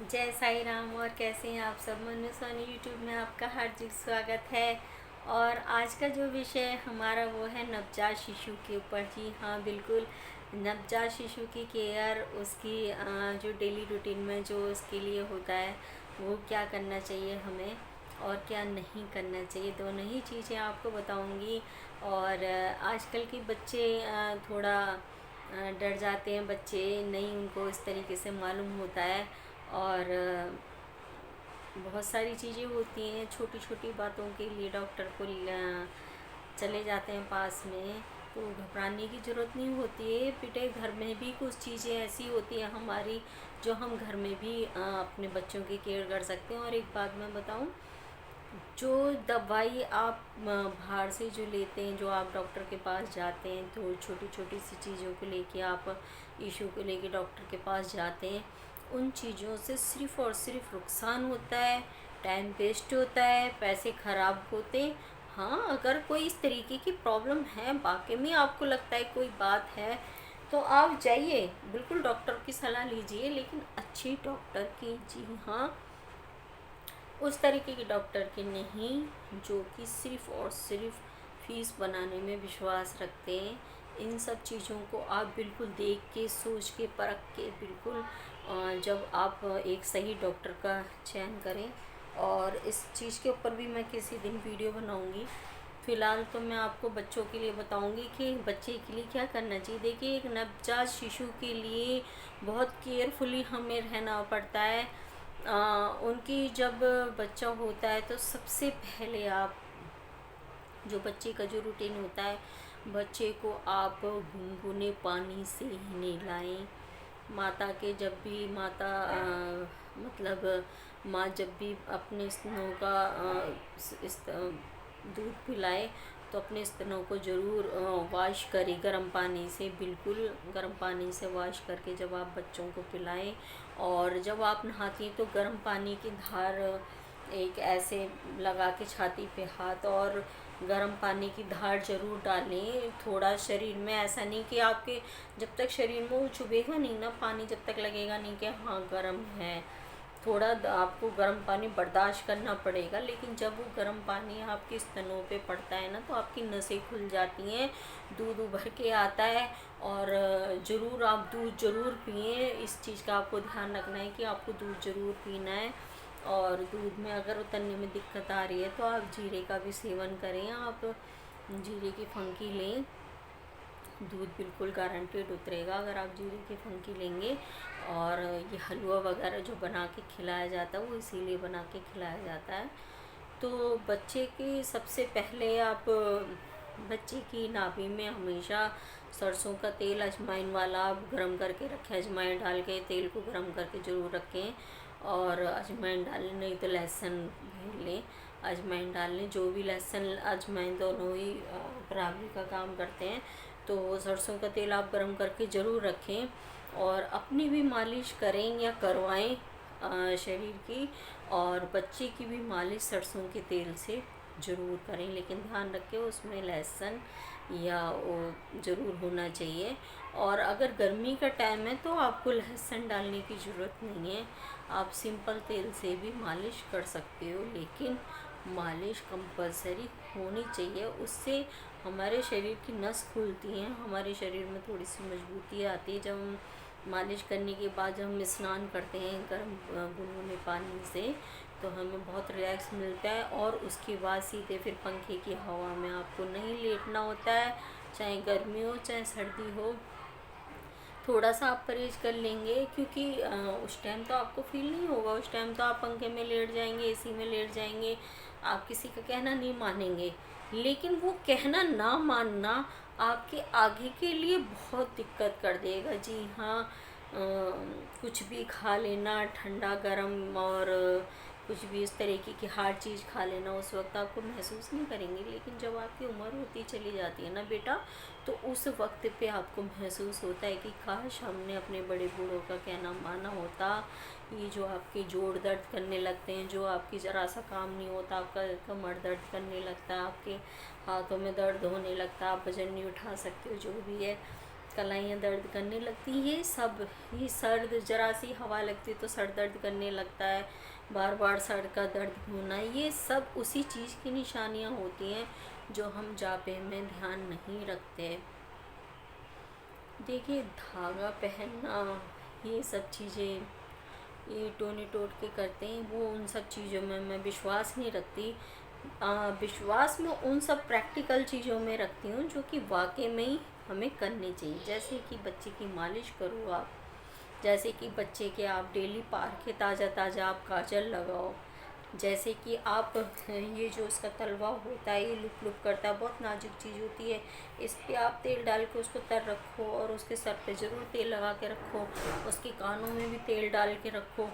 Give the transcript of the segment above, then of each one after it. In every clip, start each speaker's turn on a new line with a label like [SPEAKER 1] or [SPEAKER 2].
[SPEAKER 1] जय साई राम। और कैसे हैं आप सब। मनु सोनी यूट्यूब में आपका हार्दिक स्वागत है। और आज का जो विषय हमारा वो है नवजात शिशु के ऊपर। जी हाँ, बिल्कुल। नवजात शिशु की केयर, उसकी जो डेली रूटीन में जो उसके लिए होता है वो क्या करना चाहिए हमें और क्या नहीं करना चाहिए, दोनों ही चीज़ें आपको बताऊंगी। और आजकल के बच्चे थोड़ा डर जाते हैं, बच्चे नहीं उनको इस तरीके से मालूम होता है। और बहुत सारी चीज़ें होती हैं, छोटी छोटी बातों के लिए डॉक्टर को चले जाते हैं पास में, तो घबराने की ज़रूरत नहीं होती है बेटे। घर में भी कुछ चीज़ें ऐसी होती हैं हमारी जो हम घर में भी अपने बच्चों की केयर कर सकते हैं। और एक बात मैं बताऊं, जो दवाई आप बाहर से जो लेते हैं, जो आप डॉक्टर के पास जाते हैं, तो छोटी छोटी सी चीज़ों को लेके आप इशू को लेके डॉक्टर के पास जाते हैं, उन चीज़ों से सिर्फ़ और सिर्फ नुकसान होता है, टाइम वेस्ट होता है, पैसे ख़राब होते हैं। हाँ, अगर कोई इस तरीके की प्रॉब्लम है, वाकई में आपको लगता है कोई बात है, तो आप जाइए, बिल्कुल डॉक्टर की सलाह लीजिए, लेकिन अच्छी डॉक्टर की। जी हाँ, उस तरीके के डॉक्टर के नहीं जो कि सिर्फ़ और सिर्फ फीस बनाने में विश्वास रखते हैं। इन सब चीज़ों को आप बिल्कुल देख के, सोच के, परख के, बिल्कुल जब आप एक सही डॉक्टर का चयन करें। और इस चीज़ के ऊपर भी मैं किसी दिन वीडियो बनाऊंगी। फ़िलहाल तो मैं आपको बच्चों के लिए बताऊंगी कि बच्चे के लिए क्या करना चाहिए। देखिए, एक नवजात शिशु के लिए बहुत केयरफुली हमें रहना पड़ता है। उनकी जब बच्चा होता है तो सबसे पहले आप जो बच्चे का जो रूटीन होता है, बच्चे को आप गुनगुने पानी से ही नहलाएं। माता के जब भी माता मतलब माँ जब भी अपने स्तनों का दूध पिलाए, तो अपने स्तनों को ज़रूर वॉश करें गर्म पानी से, बिल्कुल गर्म पानी से वॉश करके जब आप बच्चों को पिलाएं। और जब आप नहाती हैं तो गर्म पानी की धार एक ऐसे लगा के छाती पे हाथ, और गर्म पानी की धार जरूर डालें थोड़ा शरीर में। ऐसा नहीं कि आपके जब तक शरीर में वो चुभेगा नहीं ना पानी, जब तक लगेगा नहीं कि हाँ गर्म है, थोड़ा आपको गर्म पानी बर्दाश्त करना पड़ेगा। लेकिन जब वो गर्म पानी आपके स्तनों पे पड़ता है ना, तो आपकी नसें खुल जाती हैं, दूध उभर के आता है। और ज़रूर आप दूध ज़रूर पिएं। इस चीज़ का आपको ध्यान रखना है कि आपको दूध ज़रूर पीना है। और दूध में अगर उतरने में दिक्कत आ रही है तो आप जीरे का भी सेवन करें। आप जीरे की फंकी लें, दूध बिल्कुल गारंटेड उतरेगा अगर आप जीरे की फंकी लेंगे। और ये हलवा वगैरह जो बना के खिलाया जाता है वो इसीलिए बना के खिलाया जाता है। तो बच्चे की सबसे पहले आप बच्चे की नाभि में हमेशा सरसों का तेल अजवाइन वाला आप गर्म करके रखें। अजवाइन डाल के तेल को गर्म करके ज़रूर रखें। और अजवाइन डालें, नहीं तो लहसुन भून लें, अजवाइन डाल लें। जो भी लहसुन अजवाइन दोनों ही बराबरी का काम करते हैं। तो सरसों का तेल आप गर्म करके ज़रूर रखें। और अपनी भी मालिश करें या करवाएं शरीर की। और बच्चे की भी मालिश सरसों के तेल से ज़रूर करें, लेकिन ध्यान रखें उसमें लहसुन या वो ज़रूर होना चाहिए। और अगर गर्मी का टाइम है तो आपको लहसुन डालने की ज़रूरत नहीं है, आप सिंपल तेल से भी मालिश कर सकते हो। लेकिन मालिश कंपलसरी होनी चाहिए, उससे हमारे शरीर की नस खुलती हैं, हमारे शरीर में थोड़ी सी मजबूती आती है। जब हम मालिश करने के बाद जब हम स्नान करते हैं गर्म गुनगुने पानी से, तो हमें बहुत रिलैक्स मिलता है। और उसके बाद सीधे फिर पंखे की हवा में आपको नहीं लेटना होता है, चाहे गर्मी हो चाहे सर्दी हो। थोड़ा सा आप परहेज कर लेंगे, क्योंकि उस टाइम तो आपको फील नहीं होगा, उस टाइम तो आप पंखे में लेट जाएंगे, एसी में लेट जाएंगे, आप किसी का कहना नहीं मानेंगे। लेकिन वो कहना ना मानना आपके आगे के लिए बहुत दिक्कत कर देगा। जी हाँ, कुछ भी खा लेना ठंडा गरम, और कुछ भी इस तरीके की हार्ड चीज़ खा लेना, उस वक्त आपको महसूस नहीं करेंगे। लेकिन जब आपकी उम्र होती चली जाती है ना बेटा, तो उस वक्त पे आपको महसूस होता है कि काश हमने अपने बड़े बूढ़ों का कहना माना होता। ये जो आपके जोड़ दर्द करने लगते हैं, जो आपकी ज़रा सा काम नहीं होता, आपका कमर दर्द करने लगता है, आपके हाथों में दर्द होने लगता है, आप वजन नहीं उठा सकते हो, जो भी है, कलाइयाँ दर्द करने लगती, ये सर्द जरा सी हवा लगती तो सर दर्द करने लगता है, बार बार सर का दर्द होना, ये सब उसी चीज़ की निशानियाँ होती हैं जो हम जापे में ध्यान नहीं रखते। देखिए, धागा पहनना, ये सब चीज़ें ये टोने टोटके करते हैं, वो उन सब चीज़ों में मैं विश्वास नहीं रखती। विश्वास में उन सब प्रैक्टिकल चीज़ों में रखती हूँ जो कि वाकई में ही हमें करनी चाहिए। जैसे कि बच्चे की मालिश करो आप, जैसे कि बच्चे के आप डेली पार के ताज़ा ताज़ा आप काजल लगाओ, जैसे कि आप ये जो उसका तलवा होता है ये लुक लुक करता है, बहुत नाजुक चीज़ होती है, इस पर आप तेल डाल के उसको तर रखो और उसके सर पे ज़रूर तेल लगा के रखो, उसके कानों में भी तेल डाल के रखो।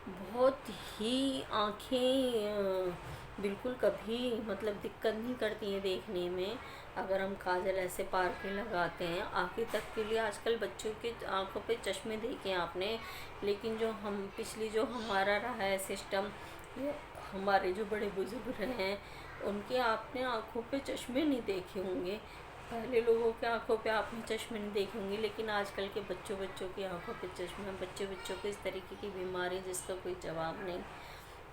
[SPEAKER 1] बहुत ही आँखें बिल्कुल कभी मतलब दिक्कत नहीं करती हैं देखने में, अगर हम काजल ऐसे पार के लगाते हैं। आगे तक के लिए आजकल बच्चों के आँखों पे चश्मे देखे हैं आपने, लेकिन जो हम पिछली जो हमारा रहा है सिस्टम, ये हमारे जो बड़े बुजुर्ग रहे हैं उनके आपने आँखों पे चश्मे नहीं देखे होंगे, पहले लोगों के आंखों पे आपने चश्मे नहीं देखे होंगे, लेकिन आजकल के बच्चों की आंखों पे चश्मे, बच्चों को इस तरीके की बीमारी जिसका कोई जवाब नहीं।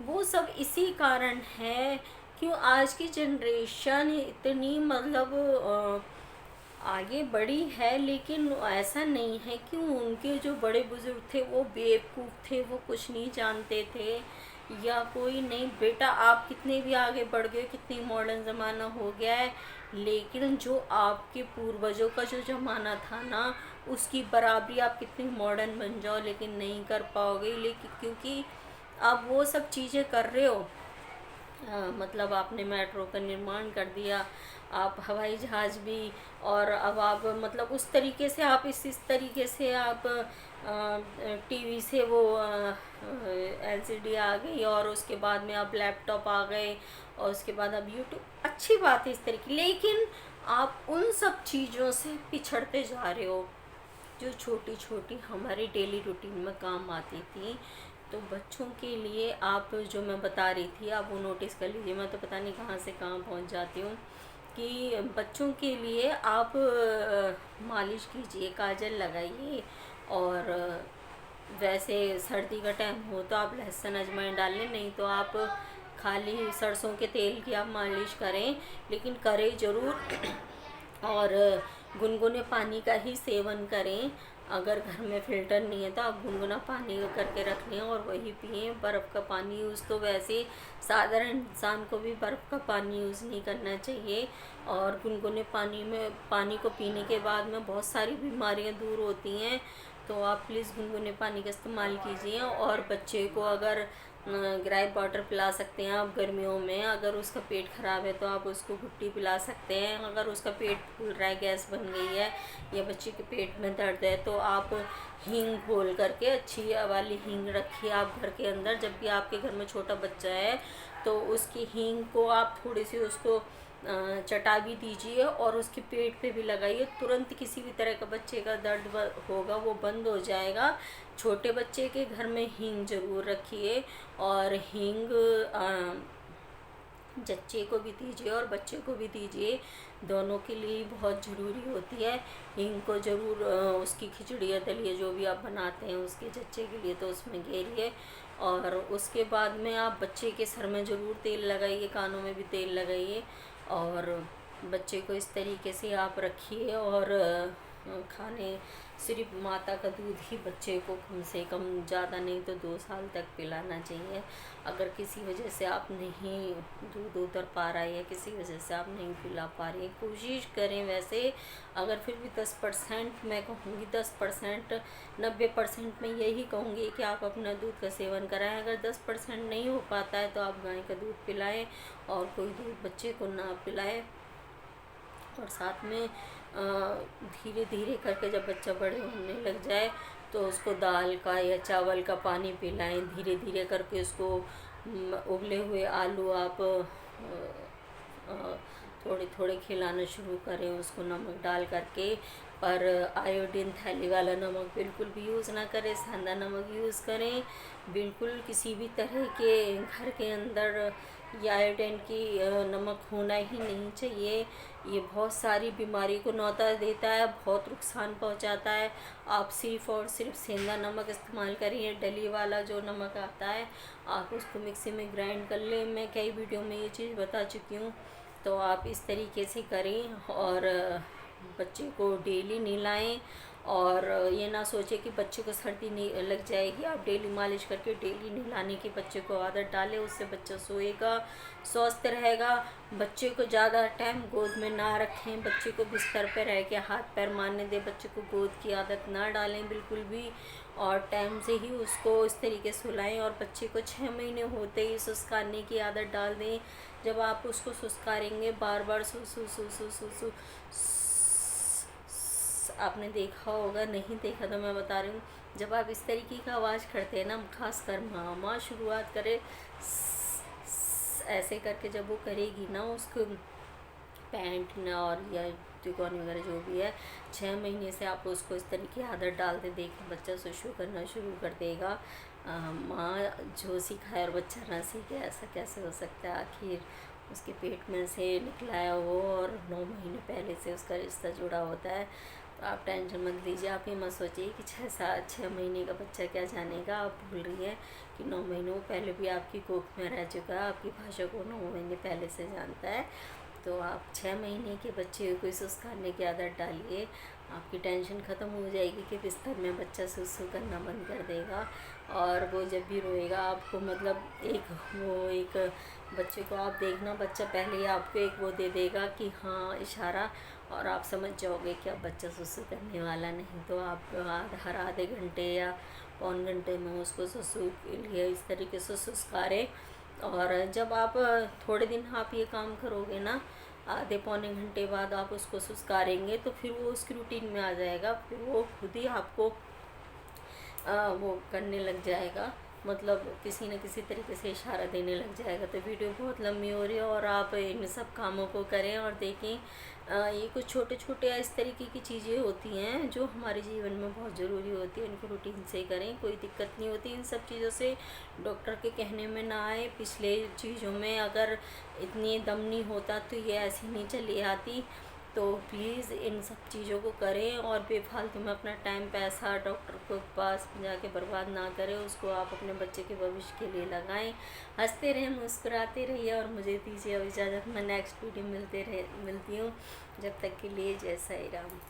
[SPEAKER 1] वो सब इसी कारण है क्यों आज की जनरेशन इतनी मतलब आगे बढ़ी है, लेकिन ऐसा नहीं है कि उनके जो बड़े बुजुर्ग थे वो बेवकूफ़ थे, वो कुछ नहीं जानते थे या कोई नहीं। बेटा आप कितने भी आगे बढ़ गए, कितनी मॉडर्न ज़माना हो गया है, लेकिन जो आपके पूर्वजों का जो ज़माना था ना, उसकी बराबरी आप कितनी मॉडर्न बन जाओ लेकिन नहीं कर पाओगे, लेकिन क्योंकि आप वो सब चीज़ें कर रहे हो। मतलब आपने मेट्रो का निर्माण कर दिया, आप हवाई जहाज़ भी, और अब आप मतलब उस तरीके से आप इस तरीके से आप टीवी से वो एलसीडी आ गई, और उसके बाद में अब लैपटॉप आ गए, और उसके बाद अब यूट्यूब, अच्छी बात है इस तरीके, लेकिन आप उन सब चीज़ों से पिछड़ते जा रहे हो जो छोटी छोटी हमारी डेली रूटीन में काम आती थी। तो बच्चों के लिए आप जो मैं बता रही थी आप वो नोटिस कर लीजिए, मैं तो पता नहीं कहाँ से कहाँ पहुँच जाती हूँ, कि बच्चों के लिए आप मालिश कीजिए, काजल लगाइए, और वैसे सर्दी का टाइम हो तो आप लहसुन अजवाइन डाल लें, नहीं तो आप खाली सरसों के तेल की आप मालिश करें, लेकिन करें ज़रूर और गुनगुने पानी का ही सेवन करें। अगर घर में फ़िल्टर नहीं है तो आप गुनगुना पानी करके रख लें और वही पिएं। बर्फ़ का पानी यूज़ तो वैसे साधारण इंसान को भी बर्फ़ का पानी यूज़ नहीं करना चाहिए, और गुनगुने पानी को पीने के बाद में बहुत सारी बीमारियां दूर होती हैं। तो आप प्लीज़ गुनगुने पानी का इस्तेमाल कीजिए, और बच्चे को अगर ग्राइप वाटर पिला सकते हैं आप गर्मियों में, अगर उसका पेट ख़राब है तो आप उसको घुट्टी पिला सकते हैं, अगर उसका पेट फूल रहा है, गैस बन गई है या बच्चे के पेट में दर्द है तो आप हींग घोल करके, अच्छी वाली हींग रखिए आप घर के अंदर। जब भी आपके घर में छोटा बच्चा है तो उसकी हींग को आप थोड़ी सी उसको चटा भी दीजिए और उसके पेट पे भी लगाइए, तुरंत किसी भी तरह का बच्चे का दर्द होगा वो बंद हो जाएगा। छोटे बच्चे के घर में हींग ज़रूर रखिए, और हींग बच्चे को भी दीजिए और बच्चे को भी दीजिए, दोनों के लिए बहुत ज़रूरी होती है। हींग को ज़रूर उसकी खिचड़ी या दलिया जो भी आप बनाते हैं उसके बच्चे के लिए तो उसमें घेरिए, और उसके बाद में आप बच्चे के सर में ज़रूर तेल लगाइए, कानों में भी तेल लगाइए, और बच्चे को इस तरीके से आप रखिए। और खाने सिर्फ माता का दूध ही बच्चे को कम से कम, ज़्यादा नहीं तो 2 साल तक पिलाना चाहिए। अगर किसी वजह से आप नहीं दूध उतर पा रहा है या किसी वजह से आप नहीं पिला पा रही हैं, कोशिश करें। वैसे अगर फिर भी 10% मैं कहूँगी, 10% 90% मैं यही कहूँगी कि आप अपना दूध का सेवन कराएं। अगर 10% नहीं हो पाता है तो आप गाय का दूध पिलाएं और कोई दूध बच्चे को ना पिलाएं। और साथ में धीरे धीरे करके जब बच्चा बड़े होने लग जाए तो उसको दाल का या चावल का पानी पिलाएं, धीरे धीरे करके उसको उबले हुए आलू आप थोड़े थोड़े खिलाना शुरू करें उसको, नमक डाल करके। पर आयोडीन थैली वाला नमक बिल्कुल भी यूज़ ना करें, सादा नमक यूज़ करें। बिल्कुल किसी भी तरह के घर के अंदर ये आयोडीन की नमक होना ही नहीं चाहिए। ये बहुत सारी बीमारी को न्योता देता है, बहुत नुकसान पहुंचाता है। आप सिर्फ़ और सिर्फ सेंधा नमक इस्तेमाल करिए। डली वाला जो नमक आता है आप उसको मिक्सी में ग्राइंड कर लें। मैं कई वीडियो में ये चीज़ बता चुकी हूँ, तो आप इस तरीके से करें और बच्चे को डेली नहलाएं। और ये ना सोचे कि बच्चे को सर्दी नहीं लग जाएगी, आप डेली मालिश करके डेली नहलाने की बच्चे को आदत डालें। उससे बच्चा सोएगा, स्वस्थ रहेगा। बच्चे को ज़्यादा टाइम गोद में ना रखें, बच्चे को बिस्तर पर रह के हाथ पैर मारने दें, बच्चे को गोद की आदत ना डालें बिल्कुल भी। और टाइम से ही उसको इस तरीके से सुलाएं। और बच्चे को 6 महीने होते ही सुस्काने की आदत डाल दें। जब आप उसको सुस्कारेंगे बार बार सु सु सु सु सु सु आपने देखा होगा, नहीं देखा तो मैं बता रही हूँ, जब आप इस तरीके का आवाज़ करते हैं ना, खासकर मामा शुरुआत करे ऐसे करके, जब वो करेगी ना उसको पैंट ना और या टिकॉन वगैरह जो भी है, 6 महीने से आप उसको इस तरीके की आदत डालते देखें, बच्चा सुसु करना शुरू कर देगा। माँ जो सिखाए और बच्चा ना सीखे, ऐसा कैसे हो सकता है? आखिर उसके पेट में से निकला है वो, और 9 महीने पहले से उसका रिश्ता जुड़ा होता है। तो आप टेंशन मत लीजिए, आप ये मत सोचिए कि 6 महीने का बच्चा क्या जानेगा। आप भूल रही हैं कि 9 महीनों पहले भी आपकी कोख में रह चुका है, आपकी भाषा को 9 महीने पहले से जानता है। तो आप 6 महीने के बच्चे को सुस्काने की आदत डालिए, आपकी टेंशन ख़त्म हो जाएगी कि बिस्तर में बच्चा सुसु करना बंद कर देगा। और वो जब भी रोएगा आपको, मतलब एक बच्चे को आप देखना, बच्चा पहले ही आपको एक वो दे देगा कि हाँ इशारा, और आप समझ जाओगे कि अब बच्चा सुसु करने वाला नहीं। तो आप हर आधे घंटे या पौन घंटे में उसको सुसु के लिए इस तरीके से सुस्कारें। और जब आप थोड़े दिन आप ये काम करोगे ना, आधे पौने घंटे बाद आप उसको सुस्कारेंगे, तो फिर वो उसकी रूटीन में आ जाएगा, फिर वो खुद ही आपको वो करने लग जाएगा, मतलब किसी न किसी तरीके से इशारा देने लग जाएगा। तो वीडियो बहुत लंबी हो रही है, और आप इन सब कामों को करें और देखें। ये कुछ छोटे छोटे इस तरीके की चीज़ें होती हैं जो हमारे जीवन में बहुत ज़रूरी होती है, इनको रूटीन से करें, कोई दिक्कत नहीं होती इन सब चीज़ों से। डॉक्टर के कहने में ना आए, पिछले चीज़ों में अगर इतनी दम नहीं होता तो ये ऐसी नहीं चली आती। तो प्लीज़ इन सब चीज़ों को करें, और बेफालतू में अपना टाइम पैसा डॉक्टर के पास जाके बर्बाद ना करें। उसको आप अपने बच्चे के भविष्य के लिए लगाएं। हंसते रहें, मुस्कुराते रहिए, और मुझे दीजिए अब इजाज़त। मैं नेक्स्ट वीडियो मिलती हूँ। जब तक के लिए जय साईं राम।